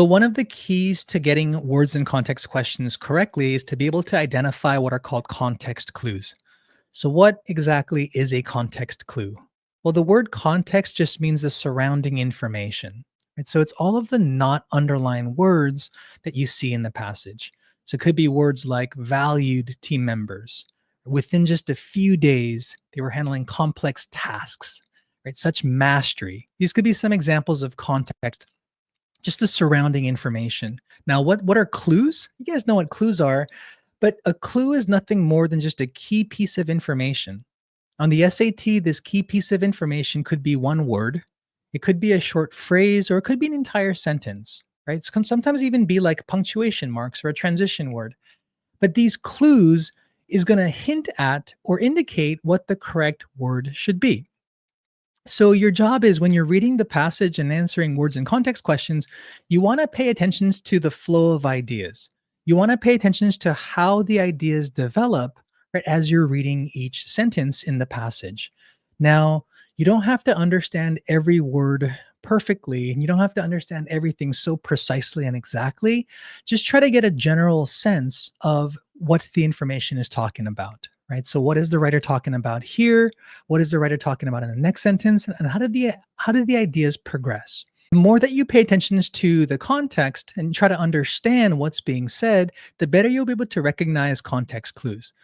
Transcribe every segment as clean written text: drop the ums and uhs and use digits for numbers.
So one of the keys to getting words and context questions correctly is to be able to identify what are called context clues. So what exactly is a context clue? Well, the word context just means the surrounding information. Right? So it's all of the not underlined words that you see in the passage. So it could be words like valued team members. Within just a few days, they were handling complex tasks, right? Such mastery. These could be some examples of context, just the surrounding information. Now, what are clues? You guys know what clues are, but a clue is nothing more than just a key piece of information. On the SAT, this key piece of information could be one word, it could be a short phrase, or it could be an entire sentence, right? It can sometimes even be like punctuation marks or a transition word. But these clues is going to hint at or indicate what the correct word should be. So, your job is when you're reading the passage and answering words and context questions, you want to pay attention to the flow of ideas. You want to pay attention to how the ideas develop right as you're reading each sentence in the passage. Now, you don't have to understand every word perfectly, and you don't have to understand everything so precisely and exactly. Just try to get a general sense of what the information is talking about, right? So, what is the writer talking about here? What is the writer talking about in the next sentence? And how did the ideas progress? The more that you pay attention to the context and try to understand what's being said, the better you'll be able to recognize context clues.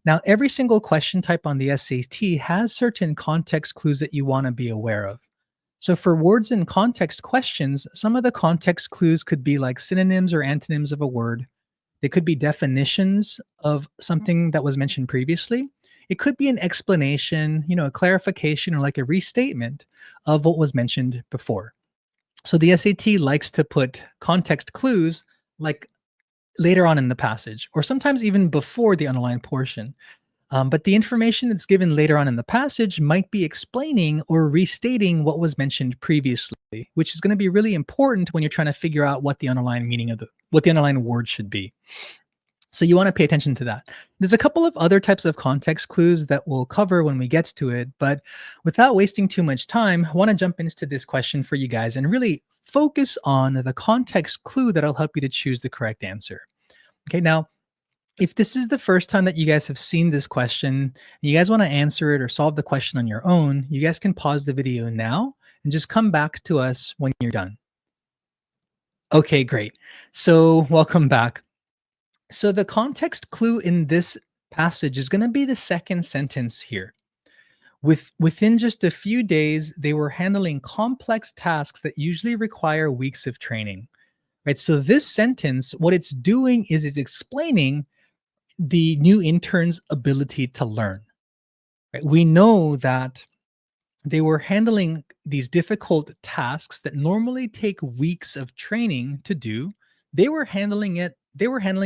Now, every single question type on the SAT has certain context clues that you want to be aware of. So, for words and context questions, some of the context clues could be like synonyms or antonyms of a word. They could be definitions of something that was mentioned previously. It could be an explanation, a clarification or like a restatement of what was mentioned before. So the SAT likes to put context clues like later on in the passage, or sometimes even before the underlined portion. But the information that's given later on in the passage might be explaining or restating what was mentioned previously, which is going to be really important when you're trying to figure out what the underlying meaning of what the underlying word should be. So you want to pay attention to that. There's a couple of other types of context clues that we'll cover when we get to it, but without wasting too much time, I want to jump into this question for you guys and really focus on the context clue that'll help you to choose the correct answer. Okay, now, if this is the first time that you guys have seen this question, and you guys want to answer it or solve the question on your own, you guys can pause the video now and just come back to us when you're done. Okay, great. So welcome back. So the context clue in this passage is going to be the second sentence here. Within just a few days, they were handling complex tasks that usually require weeks of training. Right? So this sentence, what it's doing is it's explaining the new intern's ability to learn. Right? We know that they were handling these difficult tasks that normally take weeks of training to do. They were handling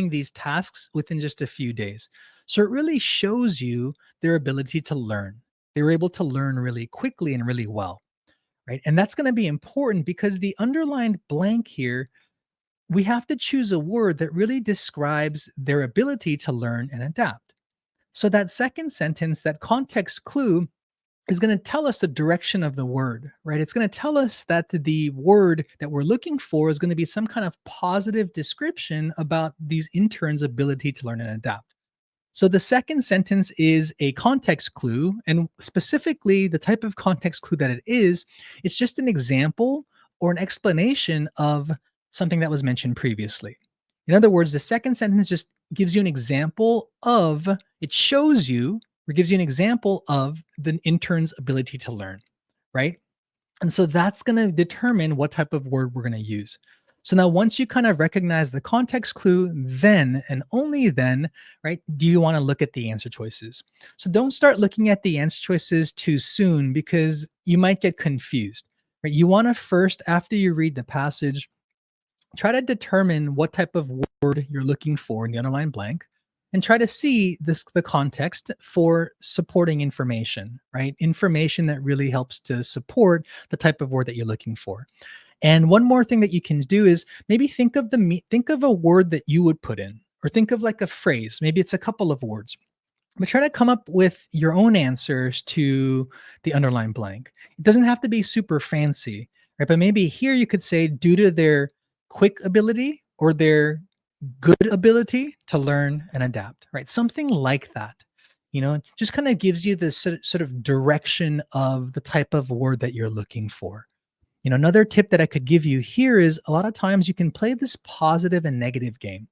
these tasks within just a few days. So it really shows you their ability to learn. They were able to learn really quickly and really well, right? And that's going to be important because the underlined blank here, we have to choose a word that really describes their ability to learn and adapt. So that second sentence, that context clue, is going to tell us the direction of the word, right? It's going to tell us that the word that we're looking for is going to be some kind of positive description about these interns' ability to learn and adapt. So the second sentence is a context clue, and specifically the type of context clue that it is, it's just an example or an explanation of something that was mentioned previously. In other words, the second sentence just gives you an example of, it shows you or gives you an example of the intern's ability to learn, right? And so that's going to determine what type of word we're going to use. So now once you kind of recognize the context clue, then and only then, right, do you want to look at the answer choices. So don't start looking at the answer choices too soon because you might get confused, right? You want to first, after you read the passage, try to determine what type of word you're looking for in the underlined blank and try to see the context for supporting information, right? Information that really helps to support the type of word that you're looking for. And one more thing that you can do is maybe think of a word that you would put in, or think of like a phrase. Maybe it's a couple of words. But try to come up with your own answers to the underlined blank. It doesn't have to be super fancy, right? But maybe here you could say, due to their quick ability or their good ability to learn and adapt, right? Something like that. Just kind of gives you this sort of direction of the type of word that you're looking for. Another tip that I could give you here is a lot of times you can play this positive and negative game,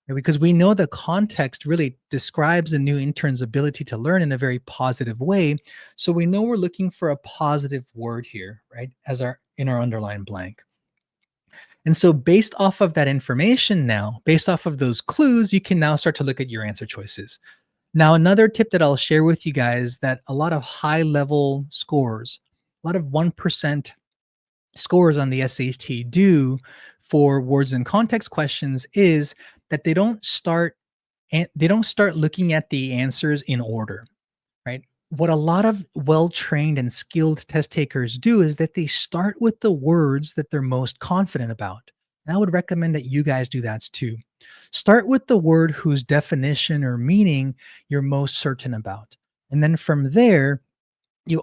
right? Because we know the context really describes a new intern's ability to learn in a very positive way. So we know we're looking for a positive word here, right? As our in our underlined blank. And so based off of that information now, based off of those clues, you can now start to look at your answer choices. Now, another tip that I'll share with you guys that a lot of high level scores, a lot of 1% scores on the SAT do for words and context questions is that they don't start looking at the answers in order, right? What a lot of well-trained and skilled test takers do is that they start with the words that they're most confident about. And I would recommend that you guys do that too. Start with the word whose definition or meaning you're most certain about. And then from there, you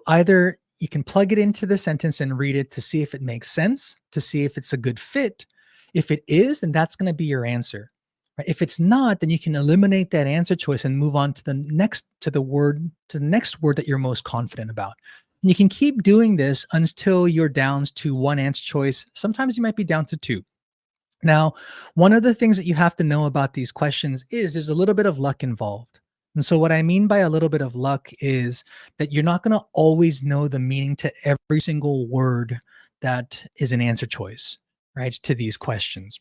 can plug it into the sentence and read it to see if it makes sense, to see if it's a good fit. If it is, then that's going to be your answer. Right? If it's not, then you can eliminate that answer choice and move on to the next word that you're most confident about. And you can keep doing this until you're down to one answer choice. Sometimes you might be down to two. Now, one of the things that you have to know about these questions is there's a little bit of luck involved. And so what I mean by a little bit of luck is that you're not going to always know the meaning to every single word that is an answer choice, right, to these questions.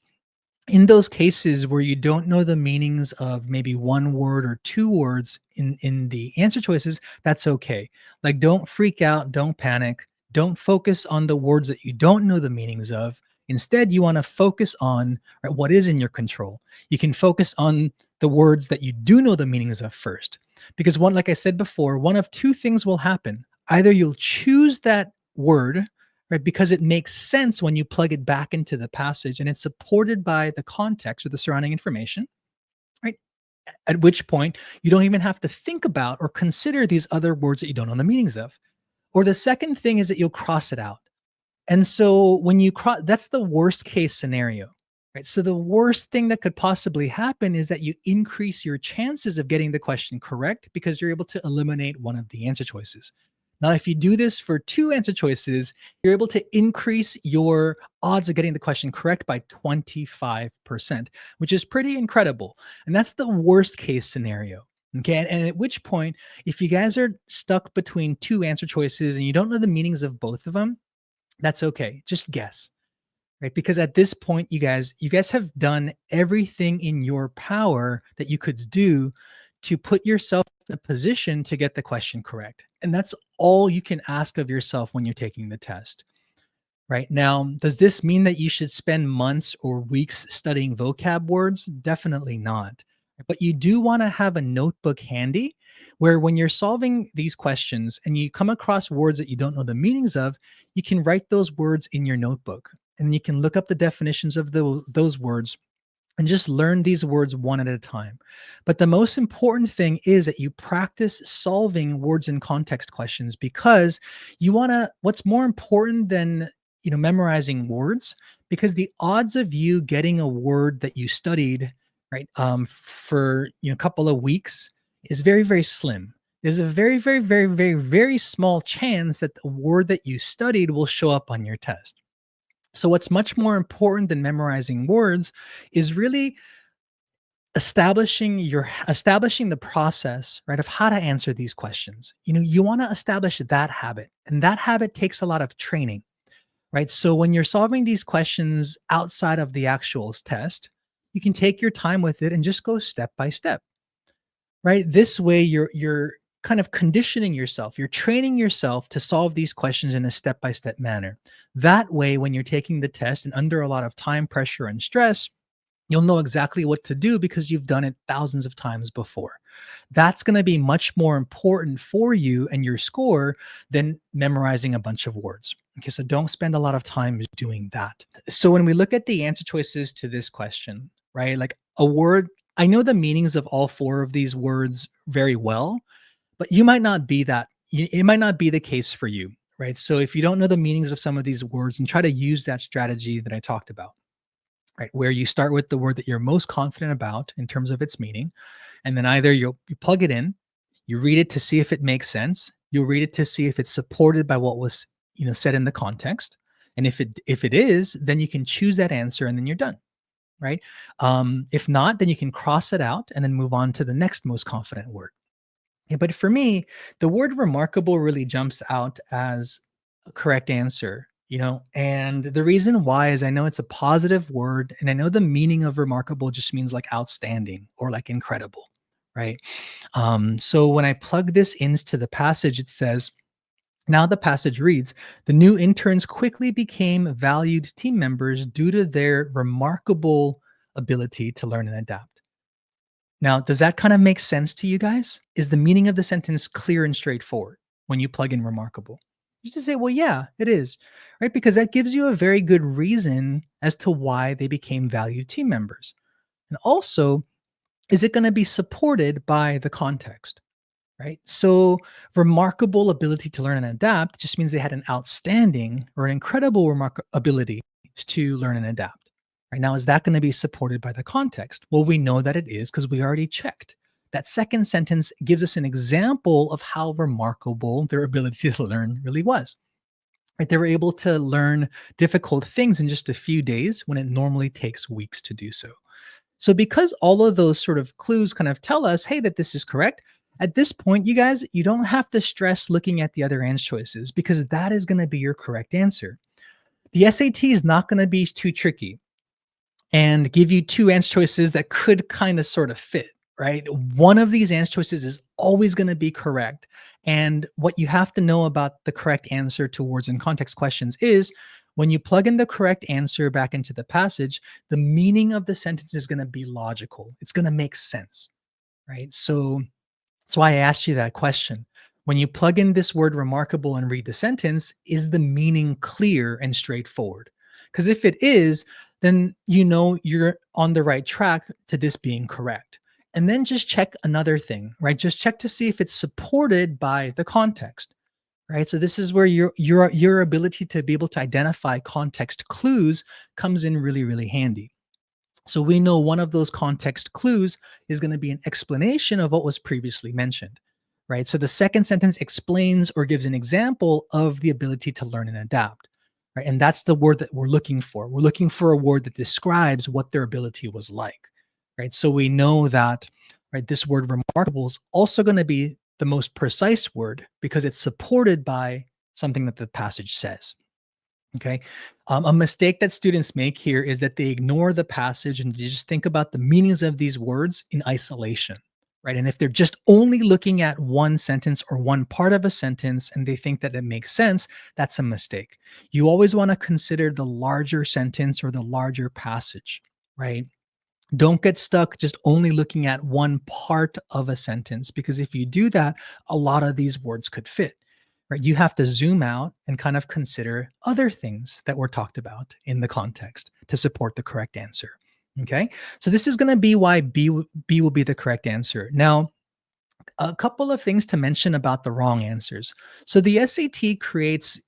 In those cases where you don't know the meanings of maybe one word or two words in the answer choices, that's okay. Like, don't freak out, don't panic, don't focus on the words that you don't know the meanings of. Instead, you want to focus on, right, what is in your control. You can focus on the words that you do know the meanings of first. Because like I said before, one of two things will happen. Either you'll choose that word, right, because it makes sense when you plug it back into the passage and it's supported by the context or the surrounding information, right? At which point you don't even have to think about or consider these other words that you don't know the meanings of. Or the second thing is that you'll cross it out. And so when you that's the worst case scenario, right? So the worst thing that could possibly happen is that you increase your chances of getting the question correct because you're able to eliminate one of the answer choices. Now, if you do this for two answer choices, you're able to increase your odds of getting the question correct by 25%, which is pretty incredible. And that's the worst case scenario. Okay. And at which point, if you guys are stuck between two answer choices and you don't know the meanings of both of them, that's okay. Just guess, right? Because at this point, you guys have done everything in your power that you could do to put yourself in a position to get the question correct. And that's all you can ask of yourself when you're taking the test. Right now, does this mean that you should spend months or weeks studying vocab words? Definitely not. But you do want to have a notebook handy where when you're solving these questions and you come across words that you don't know the meanings of, you can write those words in your notebook and you can look up the definitions of those words and just learn these words one at a time. But the most important thing is that you practice solving words and context questions because what's more important than memorizing words, because the odds of you getting a word that you studied, right, for a couple of weeks is very, very slim. There's a very, very, very, very, very small chance that the word that you studied will show up on your test. So what's much more important than memorizing words is really establishing the process, right, of how to answer these questions. You want to establish that habit, and that habit takes a lot of training, right? So when you're solving these questions outside of the actual test, you can take your time with it and just go step by step. Right? This way you're kind of conditioning yourself. You're training yourself to solve these questions in a step-by-step manner. That way, when you're taking the test and under a lot of time pressure and stress, you'll know exactly what to do because you've done it thousands of times before. That's going to be much more important for you and your score than memorizing a bunch of words. Okay, so don't spend a lot of time doing that. So when we look at the answer choices to this question, right, like a word, I know the meanings of all four of these words very well, but it might not be the case for you, right? So if you don't know the meanings of some of these words, and try to use that strategy that I talked about. right? Where you start with the word that you're most confident about in terms of its meaning, and then either you plug it in, you read it to see if it makes sense, you'll read it to see if it's supported by what was said in the context, and if it is, then you can choose that answer and then you're done, right? If not, then you can cross it out and then move on to the next most confident word. Yeah, but for me, the word remarkable really jumps out as a correct answer, and the reason why is I know it's a positive word and I know the meaning of remarkable just means like outstanding or like incredible, right? So when I plug this into the passage, it says, now the passage reads, the new interns quickly became valued team members due to their remarkable ability to learn and adapt. Now, does that kind of make sense to you guys? Is the meaning of the sentence clear and straightforward when you plug in remarkable? Just to say, well, yeah, it is, right? Because that gives you a very good reason as to why they became valued team members. And also, is it going to be supported by the context, right? So, remarkable ability to learn and adapt just means they had an outstanding or an incredible ability to learn and adapt. Right now, is that going to be supported by the context? Well, we know that it is because we already checked. That second sentence gives us an example of how remarkable their ability to learn really was. Right? They were able to learn difficult things in just a few days when it normally takes weeks to do so. So, because all of those sort of clues kind of tell us, hey, that this is correct, at this point, you guys, you don't have to stress looking at the other answer choices because that is going to be your correct answer. The SAT is not going to be too tricky and give you two answer choices that could kind of sort of fit, right? One of these answer choices is always going to be correct. And what you have to know about the correct answer to words and context questions is when you plug in the correct answer back into the passage, the meaning of the sentence is going to be logical. It's going to make sense, right? So that's why I asked you that question. When you plug in this word remarkable and read the sentence, is the meaning clear and straightforward? Because if it is, then you know you're on the right track to this being correct. And then just check another thing, right? Just check to see if it's supported by the context, right? So this is where your ability to be able to identify context clues comes in really, really handy. So we know one of those context clues is going to be an explanation of what was previously mentioned, right? So the second sentence explains or gives an example of the ability to learn and adapt, right? And that's the word that we're looking for. We're looking for a word that describes what their ability was like, right? So we know that, right, this word remarkable is also going to be the most precise word because it's supported by something that the passage says. Okay. A mistake that students make here is that they ignore the passage and they just think about the meanings of these words in isolation, right? And if they're just only looking at one sentence or one part of a sentence and they think that it makes sense, that's a mistake. You always want to consider the larger sentence or the larger passage, right? Don't get stuck just only looking at one part of a sentence because if you do that, a lot of these words could fit. Right? You have to zoom out and kind of consider other things that were talked about in the context to support the correct answer. Okay. So this is going to be why B will be the correct answer. Now, a couple of things to mention about the wrong answers. So the SAT creates,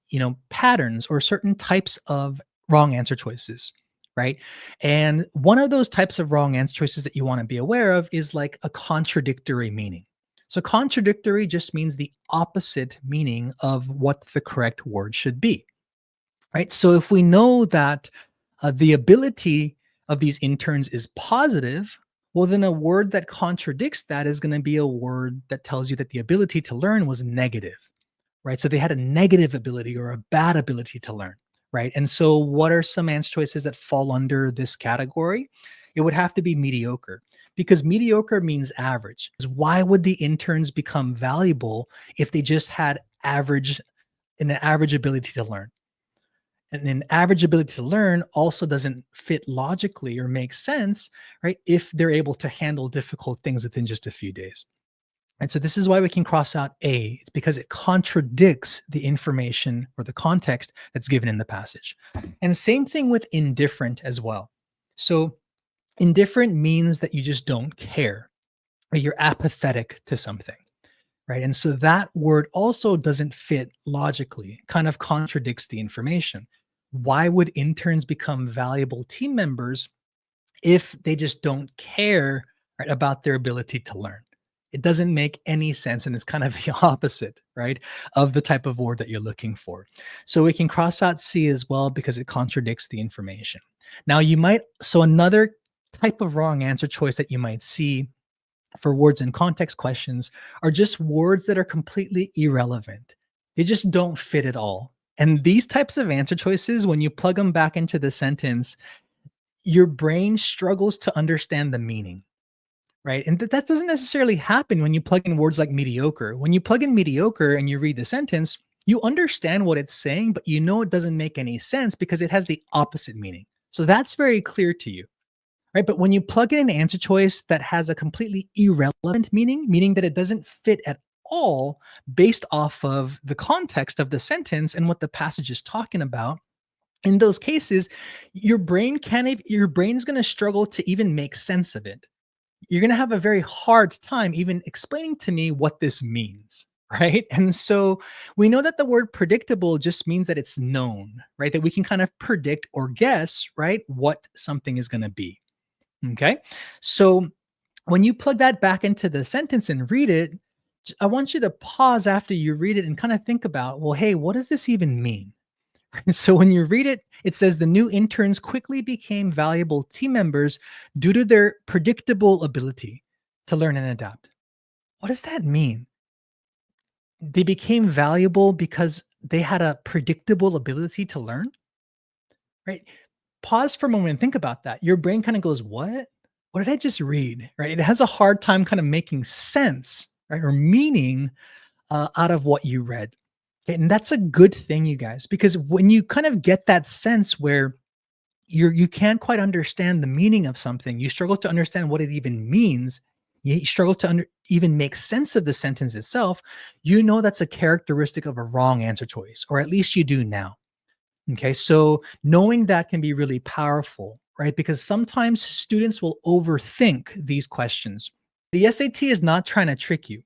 patterns or certain types of wrong answer choices, right? And one of those types of wrong answer choices that you want to be aware of is like a contradictory meaning. So contradictory just means the opposite meaning of what the correct word should be, right? So if we know that the ability of these interns is positive, well, then a word that contradicts that is going to be a word that tells you that the ability to learn was negative, right? So they had a negative ability or a bad ability to learn, right? And so what are some answer choices that fall under this category? It would have to be mediocre because mediocre means average. Why would the interns become valuable if they just had an average ability to learn? And then average ability to learn also doesn't fit logically or make sense, right? If they're able to handle difficult things within just a few days. And so this is why we can cross out A. It's because it contradicts the information or the context that's given in the passage. And same thing with indifferent as well. So indifferent means that you just don't care, or you're apathetic to something, right? And so that word also doesn't fit logically, kind of contradicts the information. Why would interns become valuable team members if they just don't care, right, about their ability to learn. It doesn't make any sense, and it's kind of the opposite, right, of the type of word that you're looking for. So we can cross out C as well because it contradicts the information. Now another type of wrong answer choice that you might see for words in context questions are just words that are completely irrelevant. They just don't fit at all. And these types of answer choices, when you plug them back into the sentence, your brain struggles to understand the meaning, right? And that doesn't necessarily happen when you plug in words like mediocre. When you plug in mediocre and you read the sentence, you understand what it's saying, but you know it doesn't make any sense because it has the opposite meaning. So that's very clear to you, right? But when you plug in an answer choice that has a completely irrelevant meaning, meaning that it doesn't fit at all based off of the context of the sentence and what the passage is talking about, in those cases, your brain's going to struggle to even make sense of it. You're going to have a very hard time even explaining to me what this means, right? And so we know that the word predictable just means that it's known, right? That we can kind of predict or guess, right, what something is going to be. Okay. So when you plug that back into the sentence and read it, I want you to pause after you read it and kind of think about, well, hey, what does this even mean? So when you read it, it says the new interns quickly became valuable team members due to their predictable ability to learn and adapt. What does that mean? They became valuable because they had a predictable ability to learn, right? Pause for a moment and think about that. Your brain kind of goes, what? What did I just read? Right? It has a hard time kind of making sense, right? Or meaning out of what you read. Okay, and that's a good thing, you guys, because when you kind of get that sense where you can't quite understand the meaning of something, you struggle to understand what it even means, you struggle to even make sense of the sentence itself, you know that's a characteristic of a wrong answer choice, or at least you do now. Okay, so knowing that can be really powerful, right? Because sometimes students will overthink these questions. The SAT is not trying to trick you.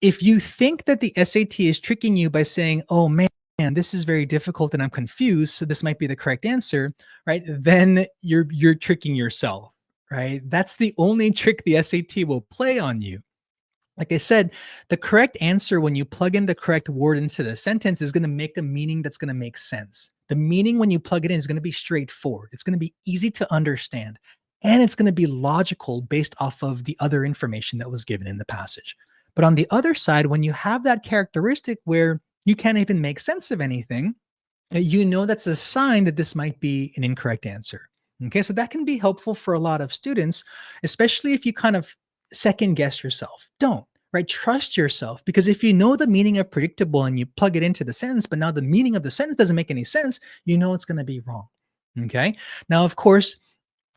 If you think that the SAT is tricking you by saying, oh man, this is very difficult and I'm confused, so this might be the correct answer, right? Then you're tricking yourself, right? That's the only trick the SAT will play on you. Like I said, the correct answer when you plug in the correct word into the sentence is going to make a meaning that's going to make sense. The meaning when you plug it in is going to be straightforward. It's going to be easy to understand, and it's going to be logical based off of the other information that was given in the passage. But on the other side, when you have that characteristic where you can't even make sense of anything, you know that's a sign that this might be an incorrect answer. Okay, so that can be helpful for a lot of students, especially if you kind of second guess yourself. Don't, right? Trust yourself, because if you know the meaning of predictable and you plug it into the sentence, but now the meaning of the sentence doesn't make any sense, you know it's going to be wrong. Okay, now, of course,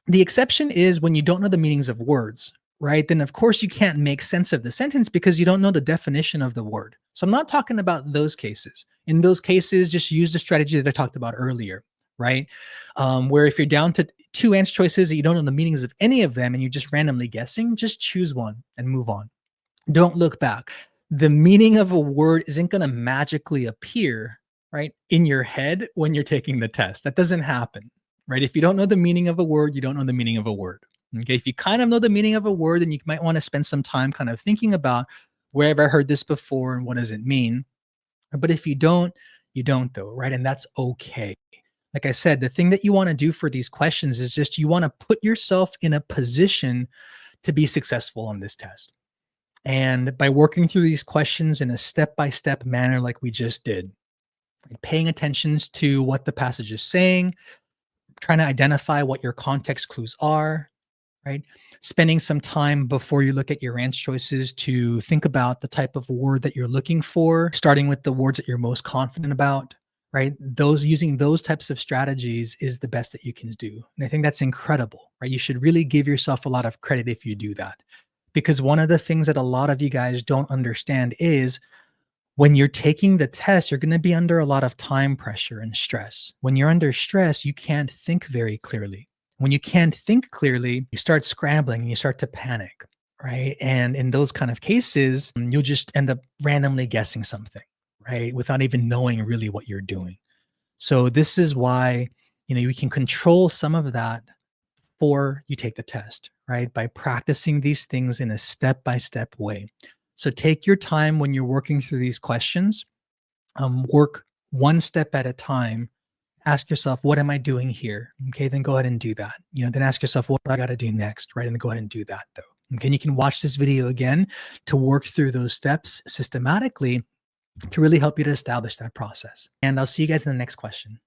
the exception is when you don't know the meanings of words, right? Then of course you can't make sense of the sentence because you don't know the definition of the word. So I'm not talking about those cases. In those cases, just use the strategy that I talked about earlier, right? Where if you're down to two answer choices that you don't know the meanings of any of them and you're just randomly guessing, just choose one and move on. Don't look back. The meaning of a word isn't going to magically appear, right, in your head when you're taking the test. That doesn't happen, right? If you don't know the meaning of a word, you don't know the meaning of a word. Okay, if you kind of know the meaning of a word, then you might want to spend some time kind of thinking about where have I heard this before and what does it mean. But if you don't, you don't though, right? And that's okay. Like I said, the thing that you want to do for these questions is just you want to put yourself in a position to be successful on this test. And by working through these questions in a step-by-step manner like we just did, paying attention to what the passage is saying, trying to identify what your context clues are, right? Spending some time before you look at your answer choices to think about the type of word that you're looking for, starting with the words that you're most confident about, right? Using those types of strategies is the best that you can do. And I think that's incredible, right? You should really give yourself a lot of credit if you do that. Because one of the things that a lot of you guys don't understand is when you're taking the test, you're going to be under a lot of time pressure and stress. When you're under stress, you can't think very clearly. When you can't think clearly, you start scrambling and you start to panic, right? And in those kind of cases, you'll just end up randomly guessing something, right? Without even knowing really what you're doing. So this is why, you can control some of that before you take the test, right? By practicing these things in a step-by-step way. So take your time when you're working through these questions. Work one step at a time. Ask yourself, what am I doing here? Okay, then go ahead and do that. Then ask yourself, what do I got to do next, right? And then go ahead and do that though. Okay, and you can watch this video again to work through those steps systematically to really help you to establish that process. And I'll see you guys in the next question.